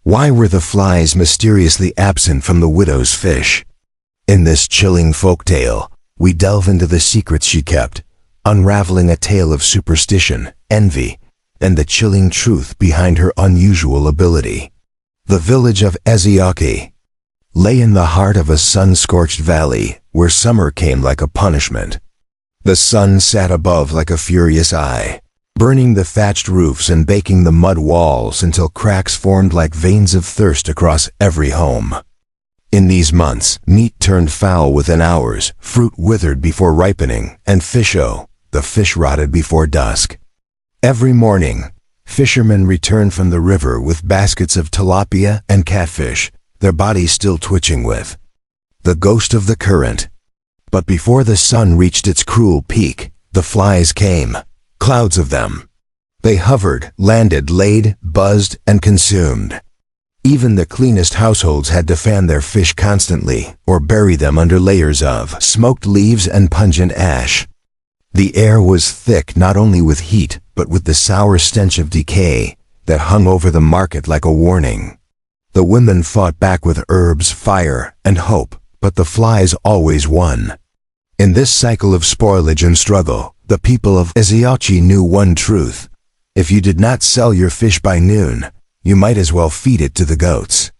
Why were the flies mysteriously absent from the widow's fish? In this chilling folktale, we delve into the secrets she kept, unraveling a tale of superstition, envy, and the chilling truth behind her unusual ability. The village of Ezeochi lay in the heart of a sun-scorched valley where summer came like a punishment. The sun sat above like a furious eye, burning the thatched roofs and baking the mud walls until cracks formed like veins of thirst across every home. In these months, meat turned foul within hours, fruit withered before ripening, and the fish rotted before dusk. Every morning, fishermen returned from the river with baskets of tilapia and catfish, their bodies still twitching with the ghost of the current. But before the sun reached its cruel peak, the flies came. Clouds of them. They hovered, landed, laid, buzzed, and consumed. Even the cleanest households had to fan their fish constantly, or bury them under layers of smoked leaves and pungent ash. The air was thick not only with heat, but with the sour stench of decay that hung over the market like a warning. The women fought back with herbs, fire, and hope, but the flies always won. In this cycle of spoilage and struggle, the people of Ezeochi knew one truth. If you did not sell your fish by noon, you might as well feed it to the goats.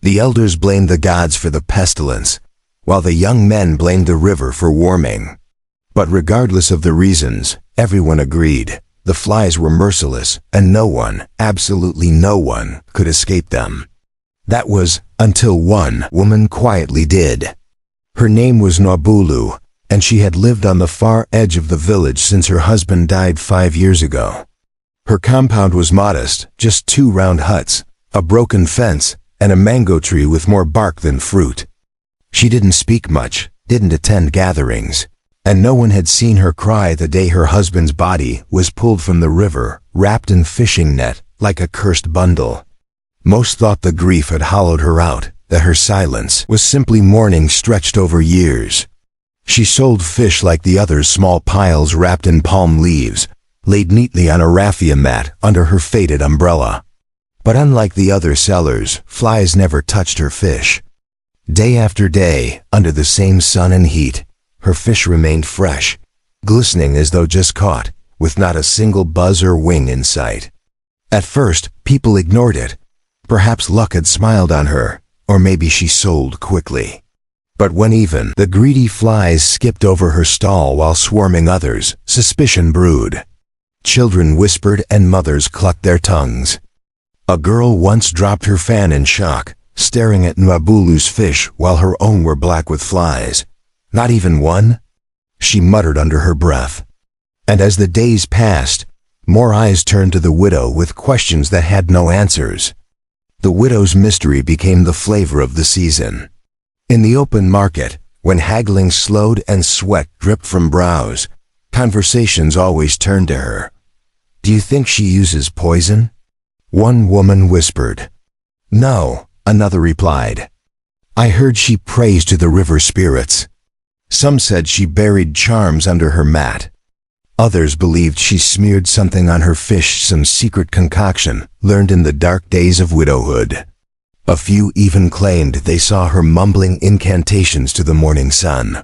The elders blamed the gods for the pestilence, while the young men blamed the river for warming. But regardless of the reasons, everyone agreed. The flies were merciless, and no one, absolutely no one, could escape them. That was, until one woman quietly did. Her name was Nwabulu, and she had lived on the far edge of the village since her husband died 5 years ago. Her compound was modest, just 2 round huts, a broken fence, and a mango tree with more bark than fruit. She didn't speak much, didn't attend gatherings, and no one had seen her cry the day her husband's body was pulled from the river, wrapped in fishing net, like a cursed bundle. Most thought the grief had hollowed her out, that her silence was simply mourning stretched over years. She sold fish like the others, small piles wrapped in palm leaves, laid neatly on a raffia mat under her faded umbrella. But unlike the other sellers, flies never touched her fish. Day after day, under the same sun and heat, her fish remained fresh, glistening as though just caught, with not a single buzz or wing in sight. At first, people ignored it. Perhaps luck had smiled on her, or maybe she sold quickly. But when even the greedy flies skipped over her stall while swarming others, suspicion brewed. Children whispered and mothers clucked their tongues. A girl once dropped her fan in shock, staring at Nwabulu's fish while her own were black with flies. Not even one? She muttered under her breath. And as the days passed, more eyes turned to the widow with questions that had no answers. The widow's mystery became the flavor of the season. In the open market, when haggling slowed and sweat dripped from brows, conversations always turned to her. "Do you think she uses poison?" One woman whispered. "No," another replied. "I heard she prays to the river spirits." Some said she buried charms under her mat. Others believed she smeared something on her fish, some secret concoction learned in the dark days of widowhood. A few even claimed they saw her mumbling incantations to the morning sun.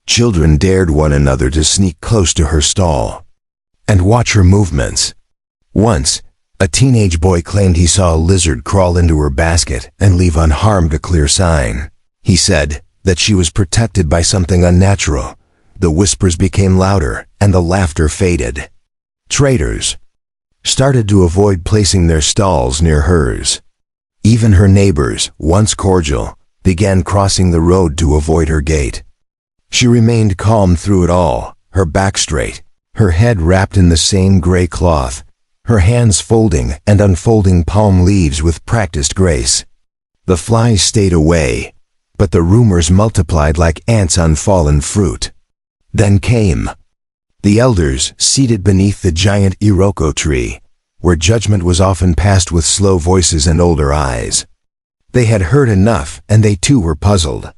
Children dared one another to sneak close to her stall and watch her movements. Once, a teenage boy claimed he saw a lizard crawl into her basket and leave unharmed a clear sign. He said that she was protected by something unnatural. The whispers became louder, and the laughter faded. Traders started to avoid placing their stalls near hers. Even her neighbors, once cordial, began crossing the road to avoid her gate. She remained calm through it all, her back straight, her head wrapped in the same gray cloth, her hands folding and unfolding palm leaves with practiced grace. The flies stayed away, but the rumors multiplied like ants on fallen fruit. Then came the elders, seated beneath the giant Iroko tree, where judgment was often passed with slow voices and older eyes. They had heard enough, and they too were puzzled.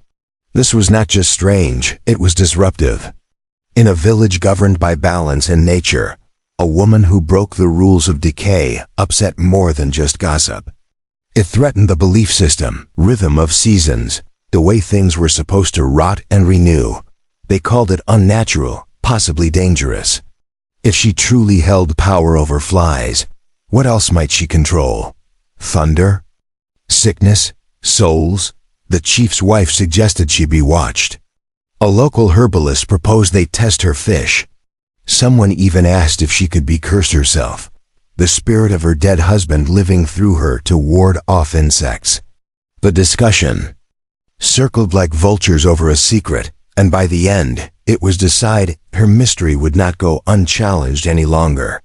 This was not just strange, it was disruptive. In a village governed by balance and nature, a woman who broke the rules of decay upset more than just gossip. It threatened the belief system, rhythm of seasons, the way things were supposed to rot and renew. They called it unnatural, possibly dangerous. If she truly held power over flies, what else might she control? Thunder? Sickness? Souls? The chief's wife suggested she be watched. A local herbalist proposed they test her fish. Someone even asked if she could be cursed herself, the spirit of her dead husband living through her to ward off insects. The discussion circled like vultures over a secret, and by the end, it was decided her mystery would not go unchallenged any longer.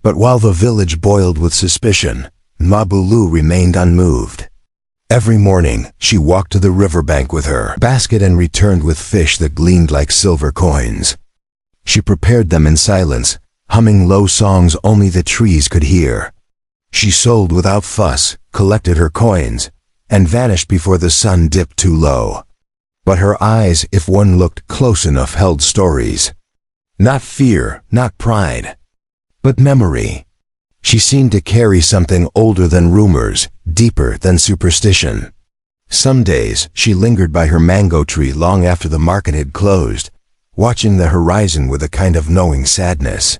But while the village boiled with suspicion, Nwabulu remained unmoved. Every morning, she walked to the riverbank with her basket and returned with fish that gleamed like silver coins. She prepared them in silence, humming low songs only the trees could hear. She sold without fuss, collected her coins, and vanished before the sun dipped too low. But her eyes, if one looked close enough, held stories. Not fear, not pride, but memory. She seemed to carry something older than rumors, deeper than superstition. Some days, she lingered by her mango tree long after the market had closed, watching the horizon with a kind of knowing sadness.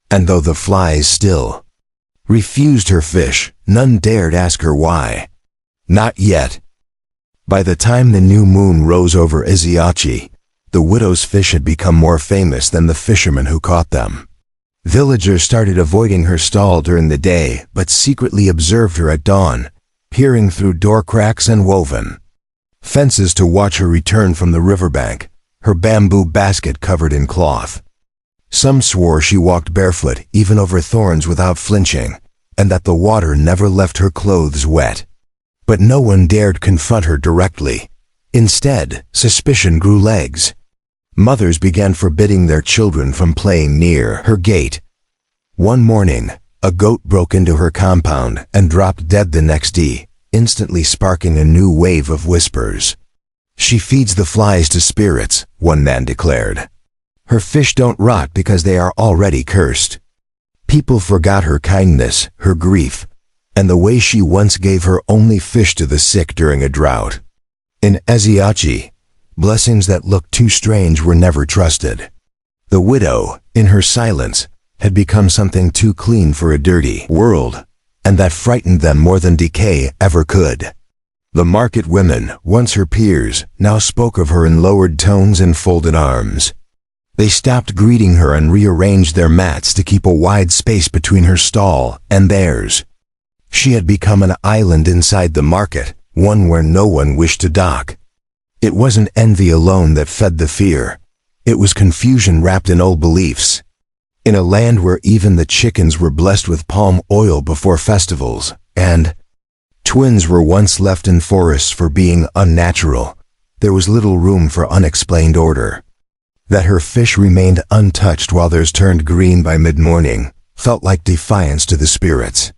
And though the flies still refused her fish, none dared ask her why. Not yet. By the time the new moon rose over Ezeochi, the widow's fish had become more famous than the fishermen who caught them. Villagers started avoiding her stall during the day, but secretly observed her at dawn, peering through door cracks and woven fences to watch her return from the riverbank, her bamboo basket covered in cloth. Some swore she walked barefoot, even over thorns without flinching, and that the water never left her clothes wet. But no one dared confront her directly. Instead, suspicion grew legs. Mothers began forbidding their children from playing near her gate. One morning, a goat broke into her compound and dropped dead the next day, instantly sparking a new wave of whispers. "She feeds the flies to spirits," one man declared. "Her fish don't rot because they are already cursed." People forgot her kindness, her grief, and the way she once gave her only fish to the sick during a drought. In Ezeochi, blessings that looked too strange were never trusted. The widow, in her silence, had become something too clean for a dirty world, and that frightened them more than decay ever could. The market women, once her peers, now spoke of her in lowered tones and folded arms. They stopped greeting her and rearranged their mats to keep a wide space between her stall and theirs. She had become an island inside the market, one where no one wished to dock. It wasn't envy alone that fed the fear. It was confusion wrapped in old beliefs. In a land where even the chickens were blessed with palm oil before festivals, and twins were once left in forests for being unnatural, there was little room for unexplained order. That her fish remained untouched while theirs turned green by mid-morning felt like defiance to the spirits.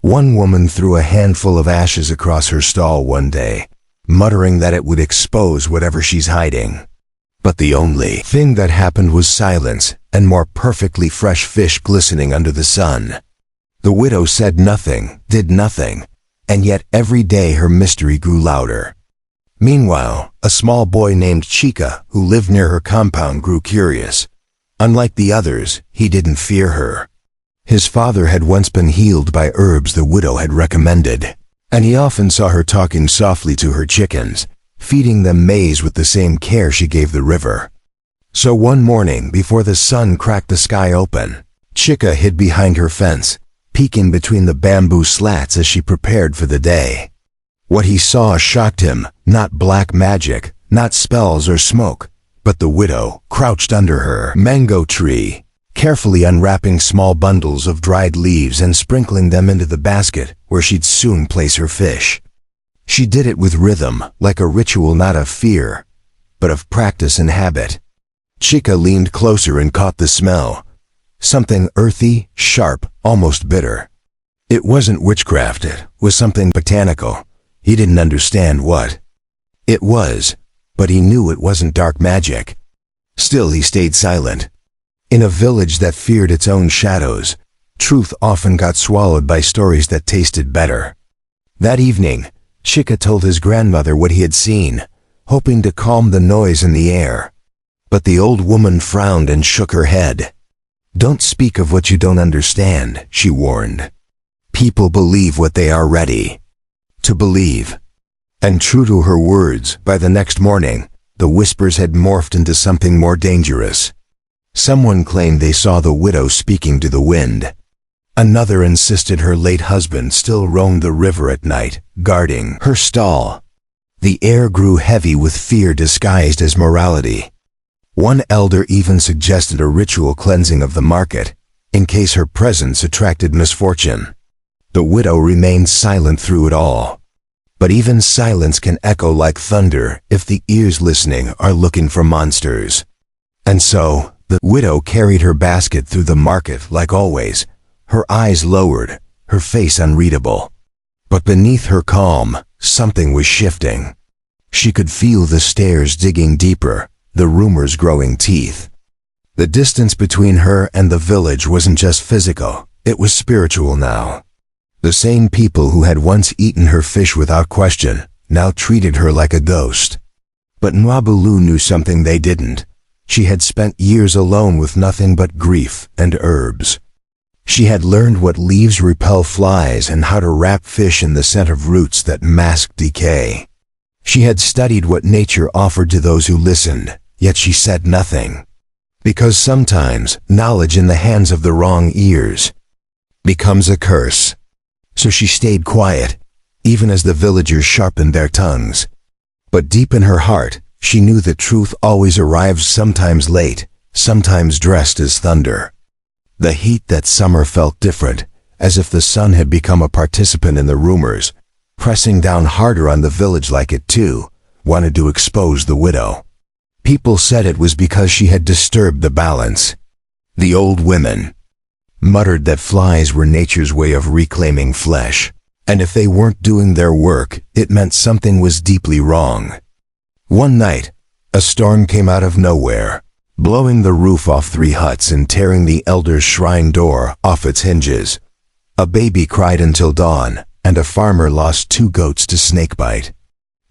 One woman threw a handful of ashes across her stall one day, muttering that it would expose whatever she's hiding. But the only thing that happened was silence and more perfectly fresh fish glistening under the sun. The widow said nothing, did nothing, and yet every day her mystery grew louder. Meanwhile, a small boy named Chika, who lived near her compound, grew curious. Unlike the others, he didn't fear her. His father had once been healed by herbs the widow had recommended, and he often saw her talking softly to her chickens, feeding them maize with the same care she gave the river. So one morning, before the sun cracked the sky open, Chika hid behind her fence, peeking between the bamboo slats as she prepared for the day. What he saw shocked him, not black magic, not spells or smoke, but the widow, crouched under her mango tree, carefully unwrapping small bundles of dried leaves and sprinkling them into the basket where she'd soon place her fish. She did it with rhythm, like a ritual not of fear, but of practice and habit. Chika leaned closer and caught the smell. Something earthy, sharp, almost bitter. It wasn't witchcraft, it was something botanical. He didn't understand what it was, but he knew it wasn't dark magic. Still, he stayed silent. In a village that feared its own shadows, truth often got swallowed by stories that tasted better. That evening, Chika told his grandmother what he had seen, hoping to calm the noise in the air. But the old woman frowned and shook her head. "Don't speak of what you don't understand," she warned. "People believe what they are ready to believe." And true to her words, by the next morning, the whispers had morphed into something more dangerous. Someone claimed they saw the widow speaking to the wind. Another insisted her late husband still roamed the river at night, guarding her stall. The air grew heavy with fear disguised as morality. One elder even suggested a ritual cleansing of the market, in case her presence attracted misfortune. The widow remained silent through it all. But even silence can echo like thunder if the ears listening are looking for monsters. And so, the widow carried her basket through the market like always, her eyes lowered, her face unreadable. But beneath her calm, something was shifting. She could feel the stares digging deeper, the rumors growing teeth. The distance between her and the village wasn't just physical, it was spiritual now. The same people who had once eaten her fish without question, now treated her like a ghost. But Nwabulu knew something they didn't. She had spent years alone with nothing but grief and herbs. She had learned what leaves repel flies and how to wrap fish in the scent of roots that mask decay. She had studied what nature offered to those who listened, yet she said nothing. Because sometimes knowledge in the hands of the wrong ears becomes a curse. So she stayed quiet, even as the villagers sharpened their tongues. But deep in her heart, she knew that truth always arrives sometimes late, sometimes dressed as thunder. The heat that summer felt different, as if the sun had become a participant in the rumors, pressing down harder on the village like it too wanted to expose the widow. People said it was because she had disturbed the balance. The old women muttered that flies were nature's way of reclaiming flesh, and if they weren't doing their work, it meant something was deeply wrong. One night, a storm came out of nowhere, blowing the roof off 3 huts and tearing the elder's shrine door off its hinges. A baby cried until dawn, and a farmer lost 2 goats to snakebite.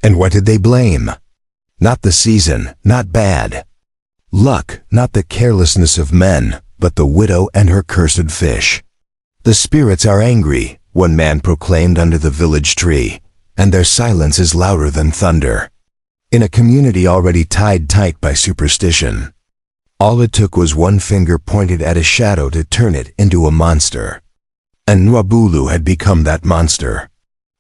And what did they blame? Not the season, not bad luck, not the carelessness of men, but the widow and her cursed fish. "The spirits are angry," one man proclaimed under the village tree, "and their silence is louder than thunder." In a community already tied tight by superstition, all it took was one finger pointed at a shadow to turn it into a monster. And Nwabulu had become that monster.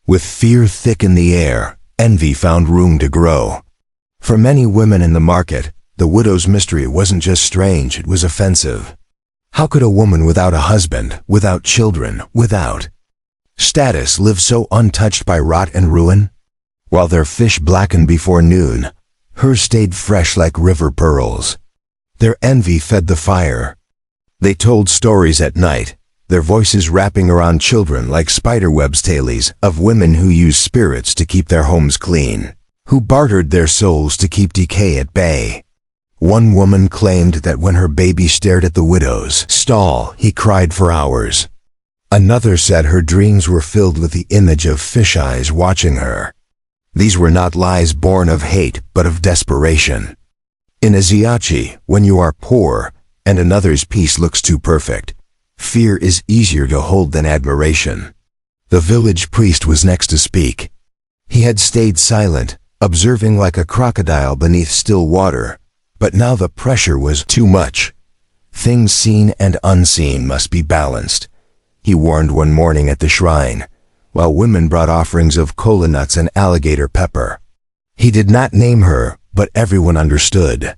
With fear thick in the air, envy found room to grow. For many women in the market, the widow's mystery wasn't just strange, it was offensive. How could a woman without a husband, without children, without status live so untouched by rot and ruin? While their fish blackened before noon, hers stayed fresh like river pearls. Their envy fed the fire. They told stories at night, their voices wrapping around children like spiderwebs tales of women who used spirits to keep their homes clean, who bartered their souls to keep decay at bay. One woman claimed that when her baby stared at the widow's stall, he cried for hours. Another said her dreams were filled with the image of fish eyes watching her. These were not lies born of hate, but of desperation. In Ezeochi, when you are poor, and another's peace looks too perfect, fear is easier to hold than admiration. The village priest was next to speak. He had stayed silent, observing like a crocodile beneath still water, but now the pressure was too much. Things seen and unseen must be balanced, he warned one morning at the shrine, while women brought offerings of kola nuts and alligator pepper. He did not name her, but everyone understood.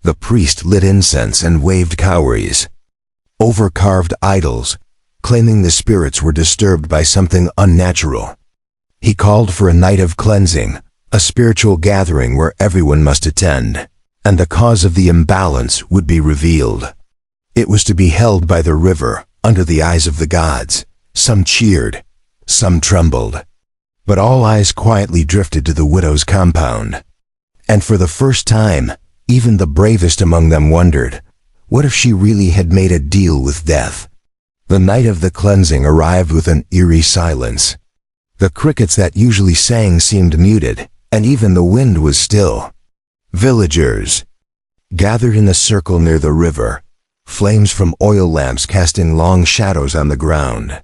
The priest lit incense and waved cowries over carved idols, claiming the spirits were disturbed by something unnatural. He called for a night of cleansing, a spiritual gathering where everyone must attend, and the cause of the imbalance would be revealed. It was to be held by the river, under the eyes of the gods. Some cheered, some trembled, but all eyes quietly drifted to the widow's compound. And for the first time, even the bravest among them wondered, what if she really had made a deal with death? The night of the cleansing arrived with an eerie silence. The crickets that usually sang seemed muted, and even the wind was still. Villagers gathered in a circle near the river, flames from oil lamps casting long shadows on the ground.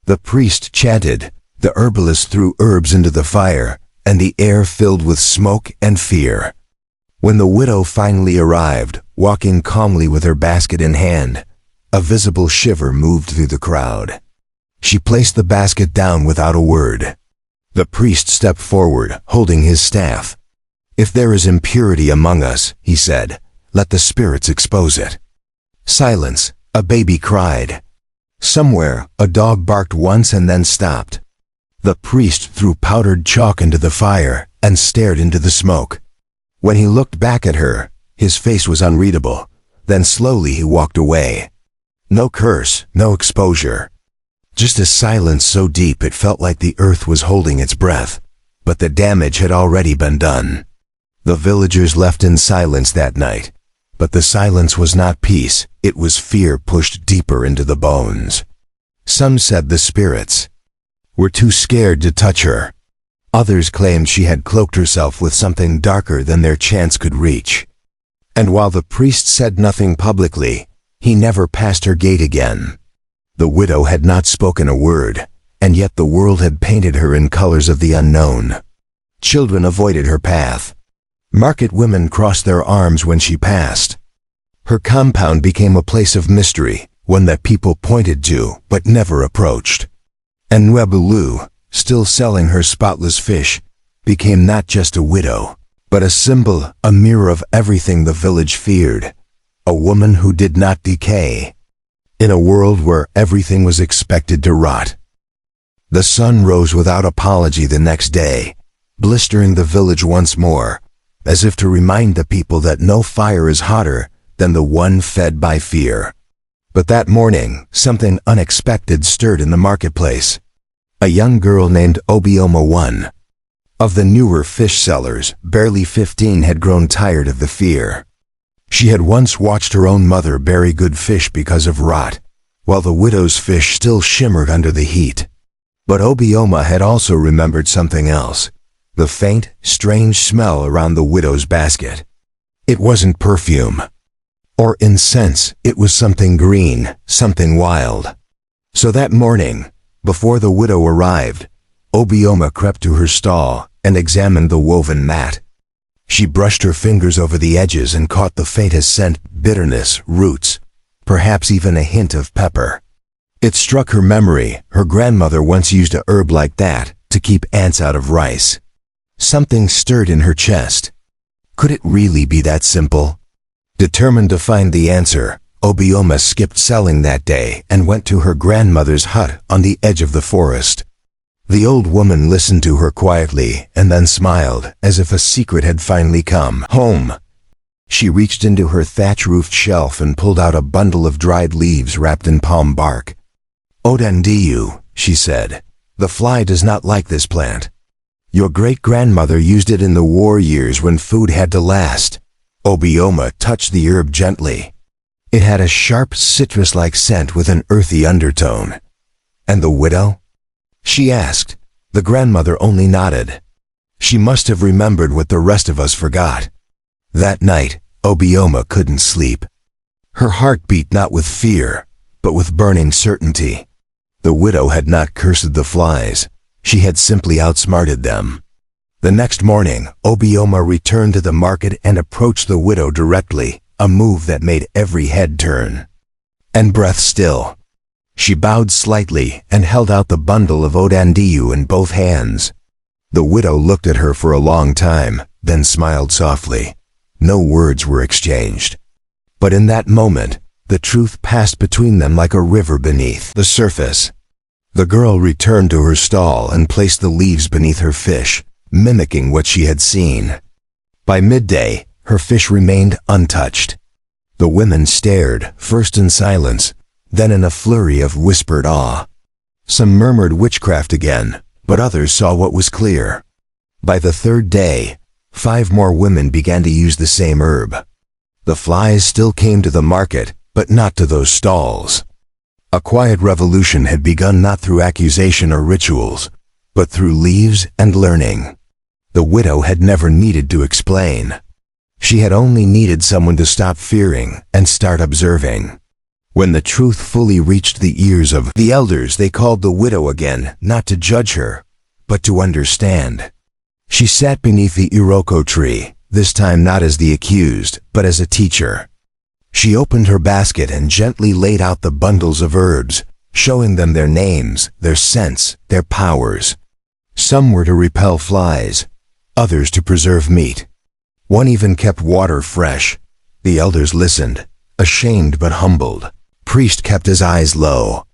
The priest chanted, the herbalist threw herbs into the fire, and the air filled with smoke and fear. When the widow finally arrived, walking calmly with her basket in hand, a visible shiver moved through the crowd. She placed the basket down without a word. The priest stepped forward, holding his staff. "If there is impurity among us," he said, "let the spirits expose it." Silence. A baby cried. Somewhere, a dog barked once and then stopped. The priest threw powdered chalk into the fire and stared into the smoke. When he looked back at her, his face was unreadable. Then slowly he walked away. No curse, no exposure. Just a silence so deep it felt like the earth was holding its breath. But the damage had already been done. The villagers left in silence that night. But the silence was not peace, it was fear pushed deeper into the bones. Some said the spirits were too scared to touch her. Others claimed she had cloaked herself with something darker than their chance could reach. And while the priest said nothing publicly, he never passed her gate again. The widow had not spoken a word, and yet the world had painted her in colors of the unknown. Children avoided her path. Market women crossed their arms when she passed. Her compound became a place of mystery, one that people pointed to but never approached. And Nwabulu, still selling her spotless fish, became not just a widow, but a symbol, a mirror of everything the village feared. A woman who did not decay. In a world where everything was expected to rot. The sun rose without apology the next day, blistering the village once more, as if to remind the people that no fire is hotter than the one fed by fear. But that morning, something unexpected stirred in the marketplace. A young girl named Obioma, one of the newer fish sellers, barely 15, had grown tired of the fear. She had once watched her own mother bury good fish because of rot, while the widow's fish still shimmered under the heat. But Obioma had also remembered something else. The faint, strange smell around the widow's basket. It wasn't perfume or incense, it was something green, something wild. So that morning, before the widow arrived, Obioma crept to her stall and examined the woven mat. She brushed her fingers over the edges and caught the faintest scent, bitterness, roots, perhaps even a hint of pepper. It struck her memory, her grandmother once used a herb like that to keep ants out of rice. Something stirred in her chest. Could it really be that simple? Determined to find the answer, Obioma skipped selling that day and went to her grandmother's hut on the edge of the forest. The old woman listened to her quietly and then smiled as if a secret had finally come home. She reached into her thatch-roofed shelf and pulled out a bundle of dried leaves wrapped in palm bark. "Odandiyu," she said, "the fly does not like this plant. Your great-grandmother used it in the war years when food had to last." Obioma touched the herb gently. It had a sharp citrus-like scent with an earthy undertone. "And the widow?" she asked. The grandmother only nodded. She must have remembered what the rest of us forgot. That night, Obioma couldn't sleep. Her heart beat not with fear, but with burning certainty. The widow had not cursed the flies. She had simply outsmarted them. The next morning, Obioma returned to the market and approached the widow directly, a move that made every head turn and breath still. She bowed slightly and held out the bundle of Odandiyu in both hands. The widow looked at her for a long time, then smiled softly. No words were exchanged. But in that moment, the truth passed between them like a river beneath the surface. The girl returned to her stall and placed the leaves beneath her fish, mimicking what she had seen. By midday, her fish remained untouched. The women stared, first in silence, then in a flurry of whispered awe. Some murmured witchcraft again, but others saw what was clear. By the third day, 5 more women began to use the same herb. The flies still came to the market, but not to those stalls. A quiet revolution had begun not through accusation or rituals, but through leaves and learning. The widow had never needed to explain. She had only needed someone to stop fearing and start observing. When the truth fully reached the ears of the elders, they called the widow again, not to judge her, but to understand. She sat beneath the iroko tree, this time not as the accused, but as a teacher. She opened her basket and gently laid out the bundles of herbs, showing them their names, their scents, their powers. Some were to repel flies, others to preserve meat. One even kept water fresh. The elders listened, ashamed but humbled. Priest kept his eyes low.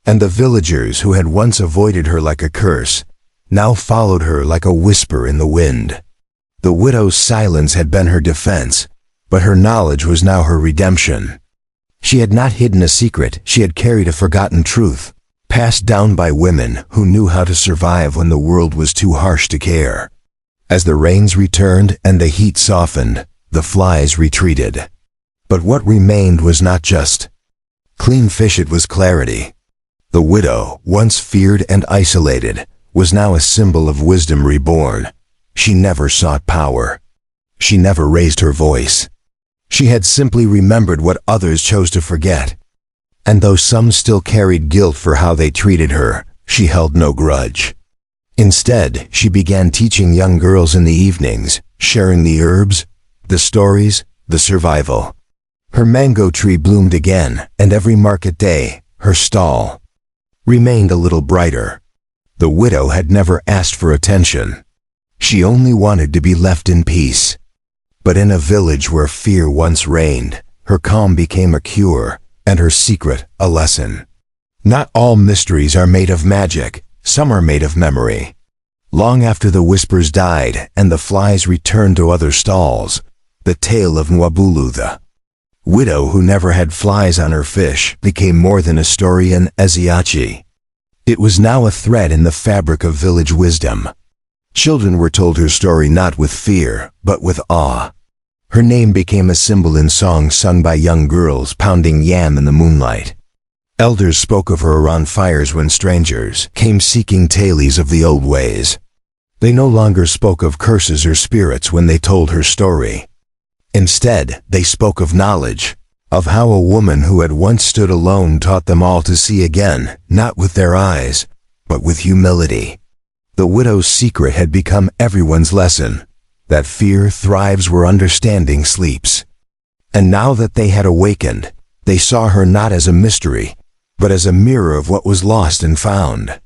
And the villagers who had once avoided her like a curse, now followed her like a whisper in the wind. The widow's silence had been her defense, but her knowledge was now her redemption. She had not hidden a secret, she had carried a forgotten truth, passed down by women who knew how to survive when the world was too harsh to care. As the rains returned and the heat softened, the flies retreated. But what remained was not just clean fish, it was clarity. The widow, once feared and isolated, was now a symbol of wisdom reborn. She never sought power. She never raised her voice. She had simply remembered what others chose to forget. And though some still carried guilt for how they treated her, she held no grudge. Instead, she began teaching young girls in the evenings, sharing the herbs, the stories, the survival. Her mango tree bloomed again, and every market day, her stall remained a little brighter. The widow had never asked for attention. She only wanted to be left in peace. But in a village where fear once reigned, her calm became a cure, and her secret a lesson. Not all mysteries are made of magic, some are made of memory. Long after the whispers died and the flies returned to other stalls, the tale of Nwabulu, the widow who never had flies on her fish, became more than a story in Ezeochi. It was now a thread in the fabric of village wisdom. Children were told her story not with fear, but with awe. Her name became a symbol in songs sung by young girls pounding yam in the moonlight. Elders spoke of her around fires when strangers came seeking tales of the old ways. They no longer spoke of curses or spirits when they told her story. Instead, they spoke of knowledge, of how a woman who had once stood alone taught them all to see again, not with their eyes, but with humility. The widow's secret had become everyone's lesson, that fear thrives where understanding sleeps. And now that they had awakened, they saw her not as a mystery, but as a mirror of what was lost and found.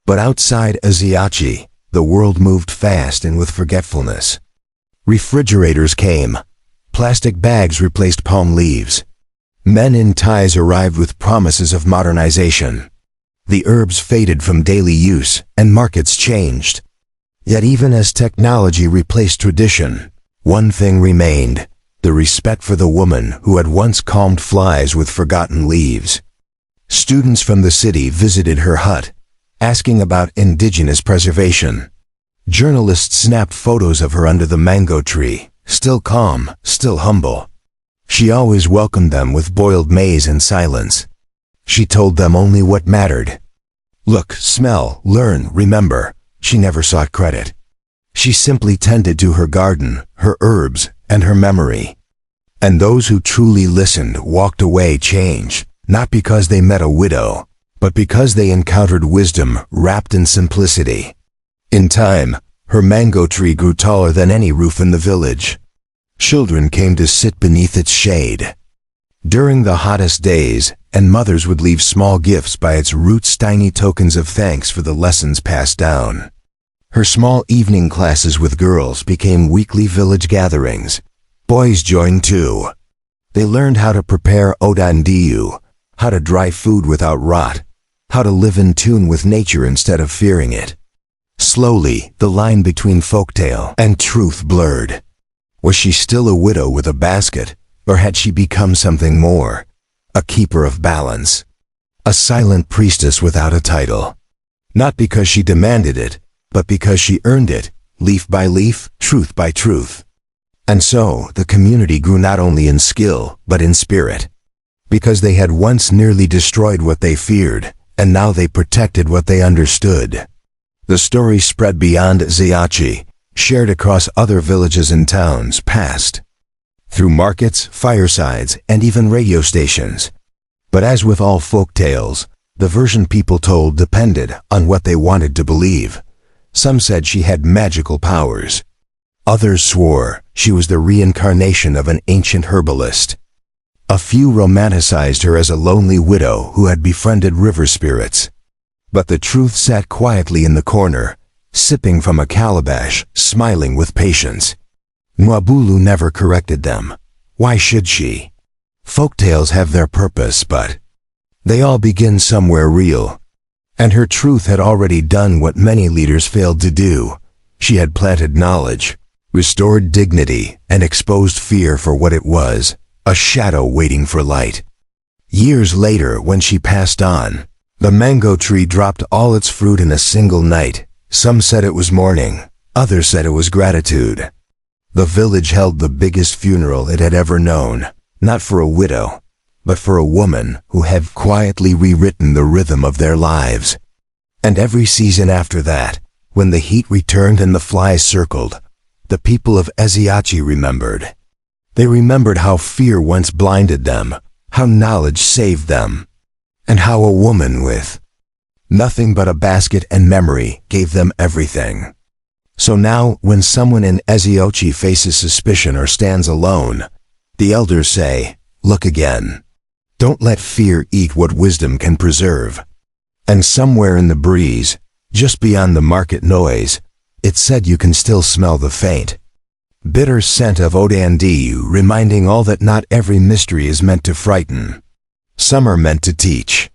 But outside Ezeochi, the world moved fast and with forgetfulness. Refrigerators came. Plastic bags replaced palm leaves. Men in ties arrived with promises of modernization. The herbs faded from daily use, and markets changed. Yet even as technology replaced tradition, one thing remained: the respect for the woman who had once calmed flies with forgotten leaves. Students from the city visited her hut, asking about indigenous preservation. Journalists snapped photos of her under the mango tree, still calm, still humble. She always welcomed them with boiled maize and silence. She told them only what mattered. Look, smell, learn, remember. She never sought credit. She simply tended to her garden, her herbs, and her memory. And those who truly listened walked away changed, not because they met a widow, but because they encountered wisdom wrapped in simplicity. In time, her mango tree grew taller than any roof in the village. Children came to sit beneath its shade during the hottest days, and mothers would leave small gifts by its roots, tiny tokens of thanks for the lessons passed down. Her small evening classes with girls became weekly village gatherings. Boys joined too. They learned how to prepare odandiyu, how to dry food without rot, how to live in tune with nature instead of fearing it. Slowly, the line between folktale and truth blurred. Was she still a widow with a basket, or had she become something more? A keeper of balance. A silent priestess without a title. Not because she demanded it, but because she earned it, leaf by leaf, truth by truth. And so, the community grew not only in skill, but in spirit. Because they had once nearly destroyed what they feared, and now they protected what they understood. The story spread beyond Ezeochi, shared across other villages and towns past, through markets, firesides, and even radio stations. But as with all folk tales, the version people told depended on what they wanted to believe. Some said she had magical powers. Others swore she was the reincarnation of an ancient herbalist. A few romanticized her as a lonely widow who had befriended river spirits. But the truth sat quietly in the corner, sipping from a calabash, smiling with patience. Nwabulu never corrected them. Why should she? Folktales have their purpose, but they all begin somewhere real. And her truth had already done what many leaders failed to do. She had planted knowledge, restored dignity, and exposed fear for what it was, a shadow waiting for light. Years later, when she passed on, the mango tree dropped all its fruit in a single night. Some said it was mourning, others said it was gratitude. The village held the biggest funeral it had ever known, not for a widow, but for a woman who had quietly rewritten the rhythm of their lives. And every season after that, when the heat returned and the flies circled, the people of Ezeochi remembered. They remembered how fear once blinded them, how knowledge saved them, and how a woman with nothing but a basket and memory gave them everything. So now, when someone in Ezeochi faces suspicion or stands alone, the elders say, "Look again. Don't let fear eat what wisdom can preserve." And somewhere in the breeze, just beyond the market noise, it said you can still smell the faint, bitter scent of odandiu, reminding all that not every mystery is meant to frighten. Some are meant to teach.